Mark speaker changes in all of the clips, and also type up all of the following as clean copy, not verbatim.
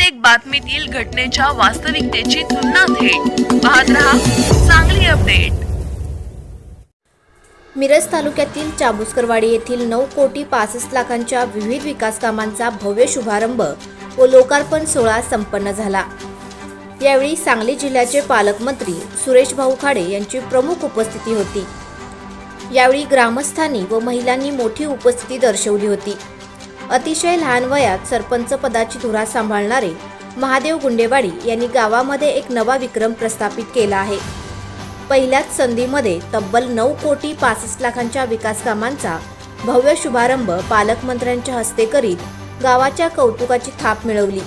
Speaker 1: प्रत्येक बातमीतील घटनेच्या वास्तविकतेची तुलना थेट पाहत रहा चांगली अपडेट।
Speaker 2: मिरज तालुक्यातील चाबुस्करवाडी येथील 9 कोटी 65 लाखांच्या विविध विकास कामांचा भव्य शुभारंभ व लोकार्पण सोहळा संपन्न झाला। यावेळी सांगली जिल्ह्याचे पालकमंत्री सुरेश भाऊ खाडे यांची प्रमुख उपस्थिती होती। यावेळी ग्रामस्थांनी व महिलांनी मोठी उपस्थिती दर्शवली होती। अतिशय लहान वयात सरपंच पदाची धुरा सांभाळणारे महादेव गुंडेवाडी यांनी गावामध्ये एक नवा विक्रम प्रस्थापित केला आहे। पहिल्याच संधीमध्ये तब्बल 9 कोटी 65 लाखांच्या विकास कामांचा भव्य शुभारंभ पालकमंत्र्यांच्या हस्ते करीत गावाच्या कौतुकाची थाप मिळवली।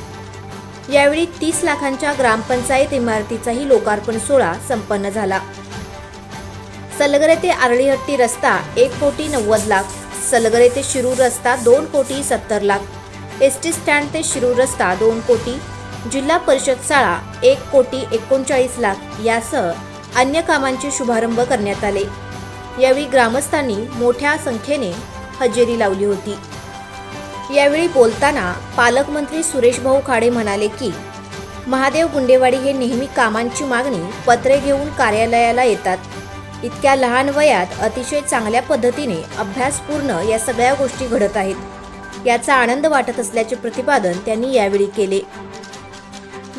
Speaker 2: यावेळी 30 लाखांच्या ग्रामपंचायत इमारतीचाही लोकार्पण सोहळा संपन्न झाला। सलगरे ते आरळीहट्टी रस्ता 1 कोटी 90 लाख, सलगरे ते शिरूर रस्ता 2 कोटी 70 लाख, एसटी स्टँड ते शिरूर रस्ता 2 कोटी, जिल्हा परिषद शाळा 1 कोटी 39 लाख यासह अन्य कामांचे शुभारंभ करण्यात आले। यावेळी ग्रामस्थांनी मोठ्या संख्येने हजेरी लावली होती। यावेळी बोलताना पालकमंत्री सुरेश भाऊ खाडे म्हणाले की महादेव गुंडेवाडी हे नेहमी कामांची मागणी पत्रे घेऊन कार्यालयाला येतात। इतक्या लहान वयात अतिशय चांगल्या पद्धतीने अभ्यासपूर्ण या सगळ्या गोष्टी घडत आहेत, याचा आनंद वाटत असल्याचे प्रतिपादन त्यांनी यावेळी केले।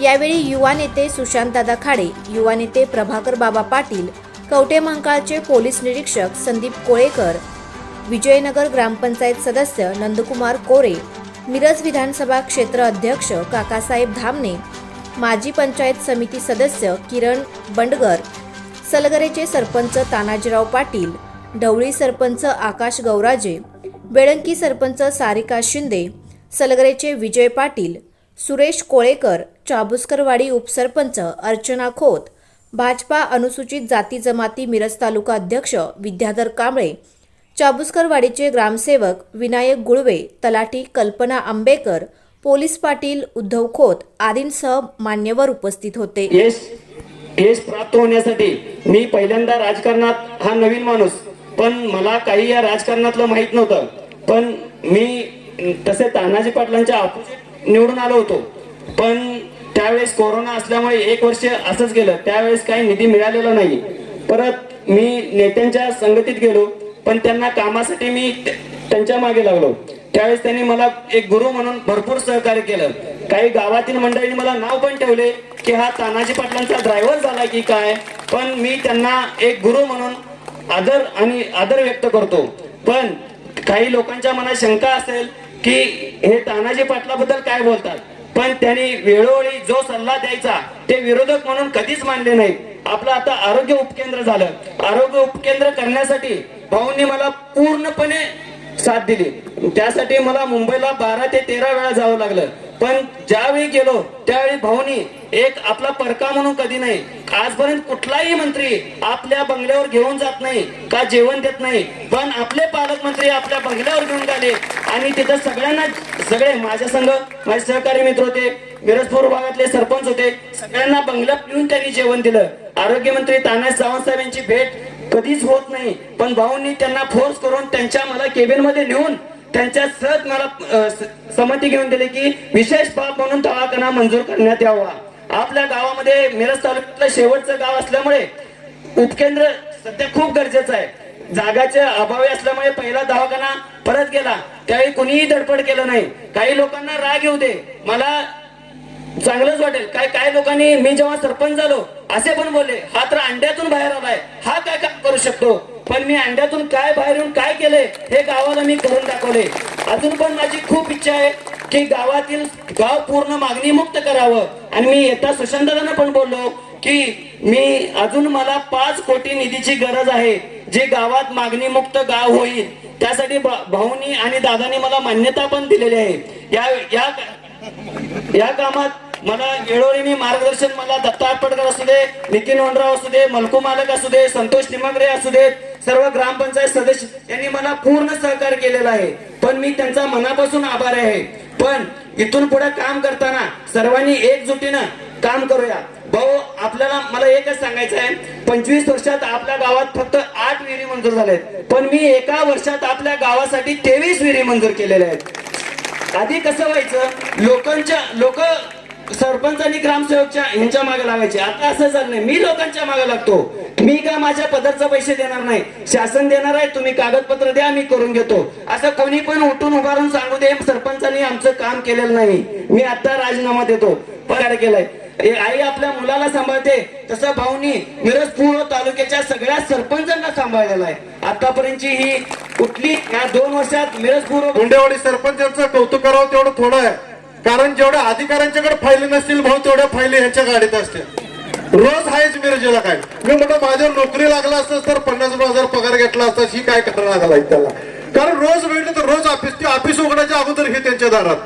Speaker 2: यावेळी युवा नेते सुशांतदादा खाडे, युवा नेते प्रभाकर बाबा पाटील, कवठे महांकाळचे पोलीस निरीक्षक संदीप कोळेकर, विजयनगर ग्रामपंचायत सदस्य नंदकुमार कोरे, मिरज विधानसभा क्षेत्र अध्यक्ष काकासाहेब धामणे, माजी पंचायत समिती सदस्य किरण बंडगर, सलगरेचे सरपंच तानाजीराव पाटील, ढवळी सरपंच आकाश गौराजे, बेळंकी सरपंच सारिका शिंदे, सलगरेचे विजय पाटील, सुरेश कोळेकर, चाबुस्करवाडी उपसरपंच अर्चना खोत, भाजपा अनुसूचित जाती जमाती मिरज तालुका अध्यक्ष विद्याधर कांबळे, चाबुस्करवाडीचे ग्रामसेवक विनायक गुळवे, तलाठी कल्पना आंबेकर, पोलीस पाटील उद्धव खोत आदींसह मान्यवर उपस्थित होते।
Speaker 3: यश प्राप्त होण्यासाठी मी पहिल्यांदा राजकारणात हा नवीन माणूस, पण मला काही या राजकारणातलं माहित नव्हतं, पण मी तसे तानाजी पाटलांच्या ऑपोजिट निवडून आलो होतो। पण त्यावेळेस कोरोना असल्यामुळे 1 वर्ष असंच गेलं, त्यावेळेस काही निधी मिळालेला नाही। परत मी नेत्यांच्या संगतीत गेलो, पण त्यांना कामासाठी मी त्यांच्या मागे लागलो। त्यावेळेस त्यांनी मला एक गुरु म्हणून भरपूर सहकार्य केलं। काही गावातील मंडळींनी मला नाव पण ठेवले की हा तानाजी पाटलांचा ड्रायव्हर झाला की काय, पण मी त्यांना एक गुरु म्हणून आदर व्यक्त करतो। पण काही लोकांच्या मनात शंका असेल की हे तानाजी पाटलाबद्दल काय बोलतात, पण त्यांनी वेळोवेळी जो सल्ला द्यायचा ते विरोधक म्हणून कधीच मानले नाही। आपलं आता आरोग्य उपकेंद्र झालं, आरोग्य उपकेंद्र करण्यासाठी भाऊंनी मला पूर्णपणे साथ दिली। त्यासाठी मला मुंबईला 12 ते 13 वेळा जावं लागलं, पण ज्यावेळी गेलो त्यावेळी भाऊनी एक आपला परका म्हणून कधी नाही, आजपर्यंत कुठलाही मंत्री आपल्या बंगल्यावर घेऊन जात नाही का जेवण देत नाही, पण आपले पालकमंत्री आपल्या बंगल्यावर घेऊन गेले आणि तिथं सगळे माझ्या संघ माझे सहकारी मित्र होते, मिरजपूर भागातले सरपंच होते, सगळ्यांना बंगल्यात घेऊन त्यांनी जेवण दिलं। आरोग्यमंत्री तानाजी सावंत साहेब यांची भेट कधीच होत नाही, पण भाऊंनी त्यांना फोर्स करून त्यांच्या मला केबिन मध्ये नेऊन त्यांच्या सहज मला संमती घेऊन दिली की विशेष बाब म्हणून दवाखाना मंजूर करण्यात यावा। आपल्या गावामध्ये मिरज तालुक्यातलं शेवटचं गाव असल्यामुळे उपकेंद्र सध्या खूप गरजेचं आहे। जागाच्या अभावी असल्यामुळे पहिला दवाखाना परत गेला, त्यावेळी कुणीही धडपड केलं नाही। काही लोकांना राग येऊ दे, मला चांगलंच वाटेल, काय लोकांनी मी जेव्हा सरपंच झालो असे पण बोलले हा तर अंड्यातून बाहेर आलाय, हा काय काम करू शकतो, पण मी अंड्यातून काय बाहेर येऊन काय केलंय हे गावाला मी करून दाखवले। अजून पण माझी खूप इच्छा आहे की गाव पूर्ण मागणी मुक्त करावं, आणि मी येता सुशांतदादांना पण बोललो की अजून मला 5 कोटी निधीची गरज आहे, जे गावात मागणी मुक्त गाव होईल। त्यासाठी भाऊनी आणि दादांनी मला मान्यता पण दिलेली आहे। या कामात मला वेळोवेळी मार्गदर्शन मला दत्ता आटपटकर असू दे, नितीन वनराव असू दे, मलकू मालक असू दे, संतोष निमगरे असू दे, सर्व ग्रामपंचायत सदस्य यांनी मला पूर्ण सहकार्य केलेलं आहे, पण मी त्यांचा मनापासून आभारी आहे। पण इथून पुढे काम करताना सर्वांनी एकजुटीनं काम करूया। भाऊ आपल्याला मला एकच सांगायचं आहे, 25 वर्षात आपल्या गावात फक्त 8 विहिरी मंजूर झालेत, पण मी एका वर्षात आपल्या गावासाठी 23 विहिरी मंजूर केलेल्या आहेत। आधी कसं व्हायचं, लोक सरपंच आणि ग्रामसेवकच्या ह्यांच्या मागे लागायचे. आता असं झालं नाही, मी लोकांच्या मागे लागतो. मी का माझ्या पदरचा पैसे देणार नाही, शासन देणार आहे, तुम्ही कागदपत्र द्या, मी करून घेतो. असं कोणी पण उठून उभारून सांगू दे सरपंचांनी आमचं काम केलेलं नाही, मी आता राजीनामा देतो, पगार केलाय. आई आपल्या मुलाला सांभाळते तसं भाऊनी मिरज पूर्व तालुक्याच्या सगळ्या सरपंचांना सांभाळलेला आहे. आतापर्यंतची ही कुठली या 2 वर्षात मिरज पूर्व
Speaker 4: गुंडेवाडी सरपंचांचं कौतुक करावं तेवढं थोडं आहे, कारण जेवढ्या अधिकाऱ्यांच्याकडे फायली नसतील भाऊ तेवढ्या फायली ह्यांच्या गाडीत असतील. रोज आहेच मिरजेला. काय मी म्हणतो माझ्यावर नोकरी लागला असतं तर 50,000 पगार घेतला असता, ही काय करणार लागला त्याला. कारण रोज भेटले तर रोज ऑफिस उघडायच्या अगोदर हे त्यांच्या दारात,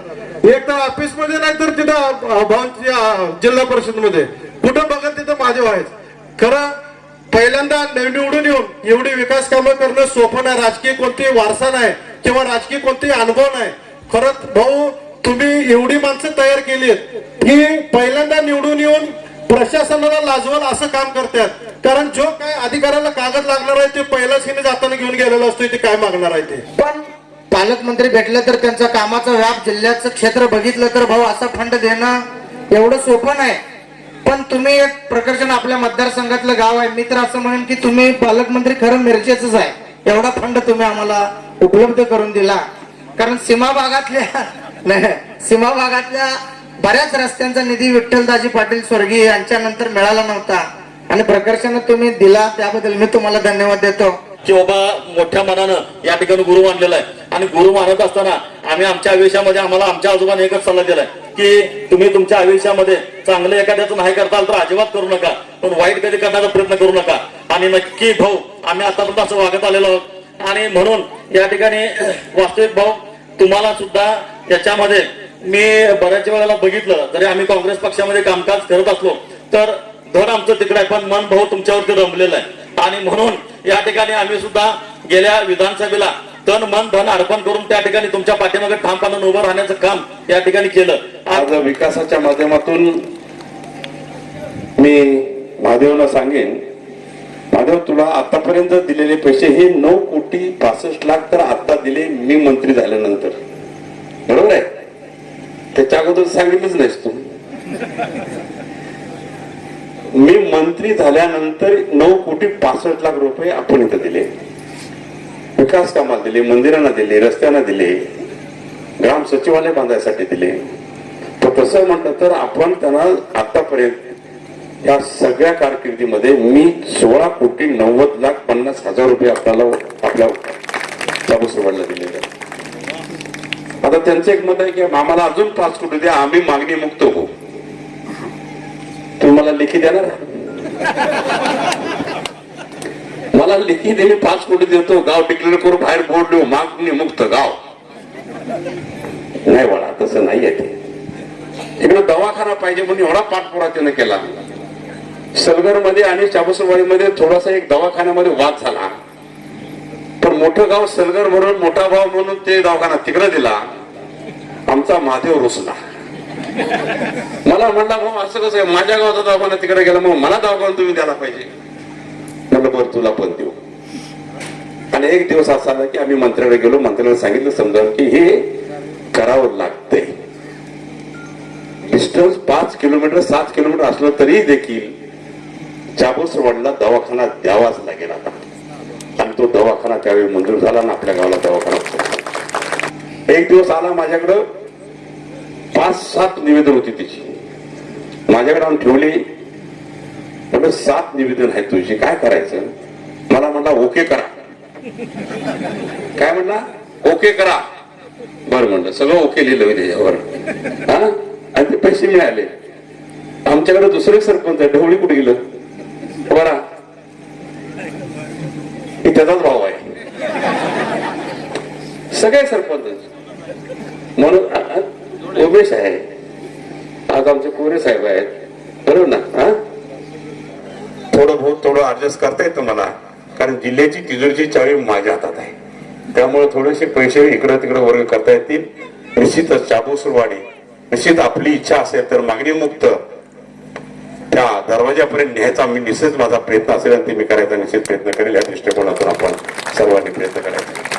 Speaker 4: एक तर ऑफिस मध्ये नाही तर तिथं भाऊंच्या जिल्हा परिषद मध्ये कुठं बघत तिथं माझे व्हायचं. खरं पहिल्यांदा निवडून येऊन एवढी विकास कामं करणं सोपं नाही. राजकीय कोणतेही वारसा नाही किंवा राजकीय कोणतेही अनुभव नाही. खरंच भाऊ तुम्ही एवढी माणसं तयार केलीत की पहिल्यांदा निवडून येऊन प्रशासनाला लाजवल असं काम करतात. कारण जो काय अधिकाऱ्याला कागद लागणार आहे ते पहिलाच हिने जाताना घेऊन गेलेला असतो, ते काय मागणार आहे ते.
Speaker 5: पण पालकमंत्री भेटले तर त्यांचा कामाचा व्याप जिल्ह्याचं क्षेत्र बघितलं तर भाऊ असा फंड देणं एवढं सोपं नाही. पण तुम्ही एक प्रकर्षण आपल्या मतदारसंघातलं गाव आहे, मी तर असं म्हणेन की तुम्ही पालकमंत्री खरं मिरजेच आहे. एवढा फंड तुम्ही आम्हाला उपलब्ध करून दिला. कारण सीमा भागातल्या बऱ्याच रस्त्यांचा निधी विठ्ठलदाजी पाटील स्वर्गीय यांच्यानंतर मिळाला नव्हता आणि प्रकर्षाने तुम्ही दिला, त्याबद्दल मी तुम्हाला धन्यवाद देतो.
Speaker 6: की बाबा मोठ्या मनानं या ठिकाणी गुरु मानलेला आहे. आणि गुरु मानत असताना आम्ही आमच्या आयुष्यामध्ये आम्हाला आमच्या आजोबाने एकच सल्ला दिलाय की तुम्ही तुमच्या आयुष्यामध्ये चांगलं एखाद्याचं नाही करता आलं तर अजिबात करू नका, पण वाईट कधी करण्याचा प्रयत्न करू नका. आणि नक्की भाऊ आम्ही आतापर्यंत असं वागत आलेलो आहोत. आणि म्हणून या ठिकाणी वास्तविक भाऊ तुम्हाला सुद्धा याच्यामध्ये मी बऱ्याच वेळेला बघितलं, जरी आम्ही काँग्रेस पक्षामध्ये कामकाज करत असलो तर धड आमचं तिकडे आहे, पण मन भाऊ तुमच्यावरती रमलेलं आहे. आणि म्हणून या ठिकाणी आम्ही सुद्धा गेल्या विधानसभेला तन मन धन अर्पण करून त्या ठिकाणी तुमच्या पाठीमागे ठामपणाने उभं राहण्याचं काम या ठिकाणी केलं.
Speaker 7: आज विकासाच्या माध्यमातून मी महादेवला सांगेन, महादेव तुला आतापर्यंत दिलेले पैसे हे 9,65,00,000 तर आता दिले मी मंत्री झाल्यानंतर, बरोबर आहे. त्याच्या अगोदर सांगितलंच नाहीस तू. मी मंत्री झाल्यानंतर 9,65,00,000 रुपये आपण इथं दिले, विकास कामाला दिले, मंदिरांना दिले, रस्त्यांना दिले, ग्राम सचिवालय बांधायसाठी दिले. तर तसं म्हटलं तर आपण त्यांना आतापर्यंत या सगळ्या कारकिर्दीमध्ये मी 16,90,50,000 रुपये आपल्याला आपल्या चाबूसवाडला दिलेले. आता त्यांचं एक मत आहे की आम्हाला अजून 5 कोटी द्या, आम्ही मागणी मुक्त होऊ. तुम्ही मला लेखी देणार? मला लेखी दिली 5 कोटी देतो, गाव डिक्लेअर करू, बाहेर बोर्ड देऊ, मागणी मुक्त गाव. नाही बाळा, तसं नाही आहे. ते इकडे दवाखाना पाहिजे म्हणून एवढा पाठपुरा त्याने केला. सलगर मध्ये आणि चाबूसवाडीमध्ये थोडासा एक दवाखान्यामध्ये वाद झाला, पण मोठं गाव सलगर म्हणून मोठा भाव म्हणून ते दवाखाना तिकडे दिला. आमचा महादेव रुसला, मला म्हणला भाऊ असं कसं आहे, माझ्या गावाचा दवाखाना तिकडे गेला, मग मला दवाखाना तुम्ही द्यायला पाहिजे. म्हणलं बरं तुला पण देऊ. आणि एक दिवस असा आला की आम्ही मंत्र्याकडे गेलो, मंत्र्याला सांगितलं समजा की हे करावं लागतंय. डिस्टन्स 5 किलोमीटर 7 किलोमीटर असलं तरी देखील चाबूसवाडीला दवाखाना द्यावाच लागेल आता. आणि तो दवाखाना त्यावेळी मंजूर झाला ना, आपल्या गावाला दवाखाना. एक दिवस आला माझ्याकडं, 5-7 निवेदन होती तिची, माझ्याकडे आणून ठेवली. म्हणजे 7 निवेदन आहेत तुझी, काय करायचं? मला म्हणला ओके करा. काय म्हणला? ओके करा. बरं म्हणलं, सगळं ओके लिहिलं त्याच्यावर. हा, आणि ते पैसे मिळाले. आमच्याकडे दुसरे सरपंच आहे, ढवळी कुठे गेलं बरा, त्याचाच भाव आहे. सगळे सरपंच म्हणून उमेश आहे, आज आमचे कोरे साहेब आहेत, बरोबर ना. हा, थोडं ऍडजस्ट करता येतं मला, कारण जिल्ह्याची तिजोरीची चावी माझ्या हातात आहे. त्यामुळे थोडेसे पैसे इकडं तिकडं वर्ग करता येतील. निश्चितच चाबूसवाडी निश्चित आपली इच्छा असेल तर मागणी मुक्त त्या दरवाजापर्यंत न्यायचा मी निश्चित माझा प्रयत्न असेल आणि ते मी करायचा निश्चित प्रयत्न करेल. या दृष्टिकोनातून आपण सर्वांनी प्रयत्न करायचा.